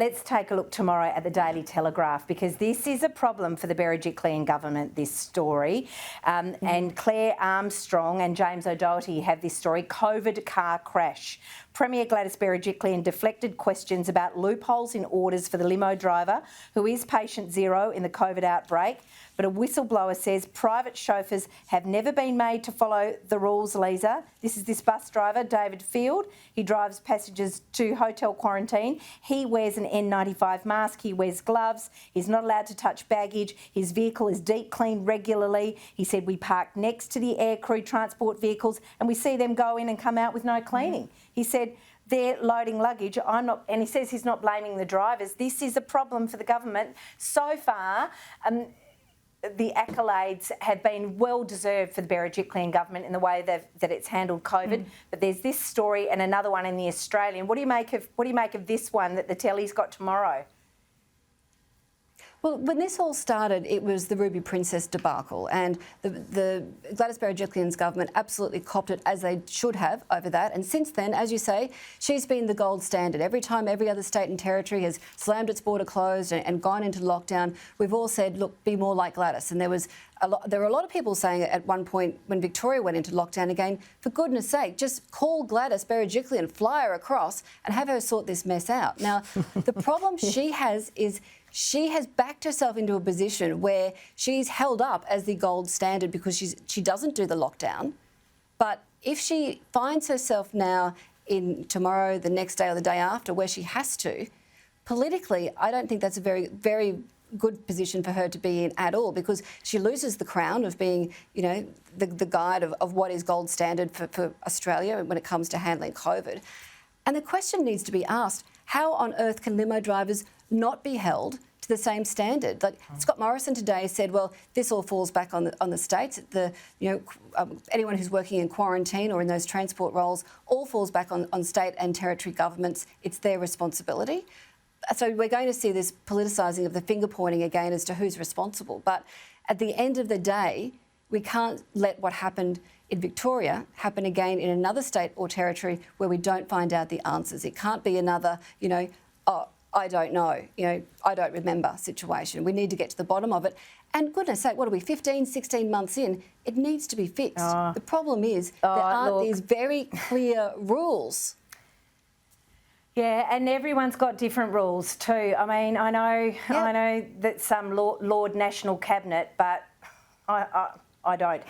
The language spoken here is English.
Let's take a look tomorrow at the Daily Telegraph, because this is a problem for the Berejiklian government, this story. And Claire Armstrong and James O'Doherty have this story, COVID car crash. Premier Gladys Berejiklian deflected questions about loopholes in orders for the limo driver, who is patient zero in the COVID outbreak. But a whistleblower says private chauffeurs have never been made to follow the rules, Leisa. This is this bus driver, David Field. He drives passengers to hotel quarantine. He wears an N95 mask. He wears gloves. He's not allowed to touch baggage. His vehicle is deep cleaned regularly. He said we park next to the aircrew transport vehicles and we see them go in and come out with no cleaning. He said they're loading luggage. And he says he's not blaming the drivers. This is a problem for the government. So far, the accolades have been well deserved for the Berejiklian government in the way that it's handled COVID. But there's this story and another one in the Australian. What do you make of this one that the telly's got tomorrow? Well, when this all started, it was the Ruby Princess debacle, and the Gladys Berejiklian's government absolutely copped it, as they should have, over that. And since then, as you say, she's been the gold standard. Every time every other state and territory has slammed its border closed and gone into lockdown, we've all said, look, be more like Gladys. And there were a lot of people saying at one point when Victoria went into lockdown again, for goodness sake, just call Gladys Berejiklian, fly her across and have her sort this mess out. Now, the problem she has is she has backed herself into a position where she's held up as the gold standard because she doesn't do the lockdown. But if she finds herself now in tomorrow, the next day or the day after, where she has to, politically, I don't think that's a very, very good position for her to be in at all, because she loses the crown of being, you know, the guide of what is gold standard for Australia when it comes to handling COVID. And the question needs to be asked, how on earth can limo drivers not be held to the same standard? Like Scott Morrison today said, well, this all falls back on the states. Anyone who's working in quarantine or in those transport roles all falls back on state and territory governments. It's their responsibility. So we're going to see this politicising of the finger pointing again as to who's responsible. But at the end of the day, we can't let what happened in Victoria happen again in another state or territory where we don't find out the answers. It can't be another, I don't know, I don't remember situation. We need to get to the bottom of it. And goodness sake, what are we, 15, 16 months in? It needs to be fixed. The problem is there aren't these very clear rules. Yeah, and everyone's got different rules too. I mean, I know that some Lord National Cabinet, but I don't.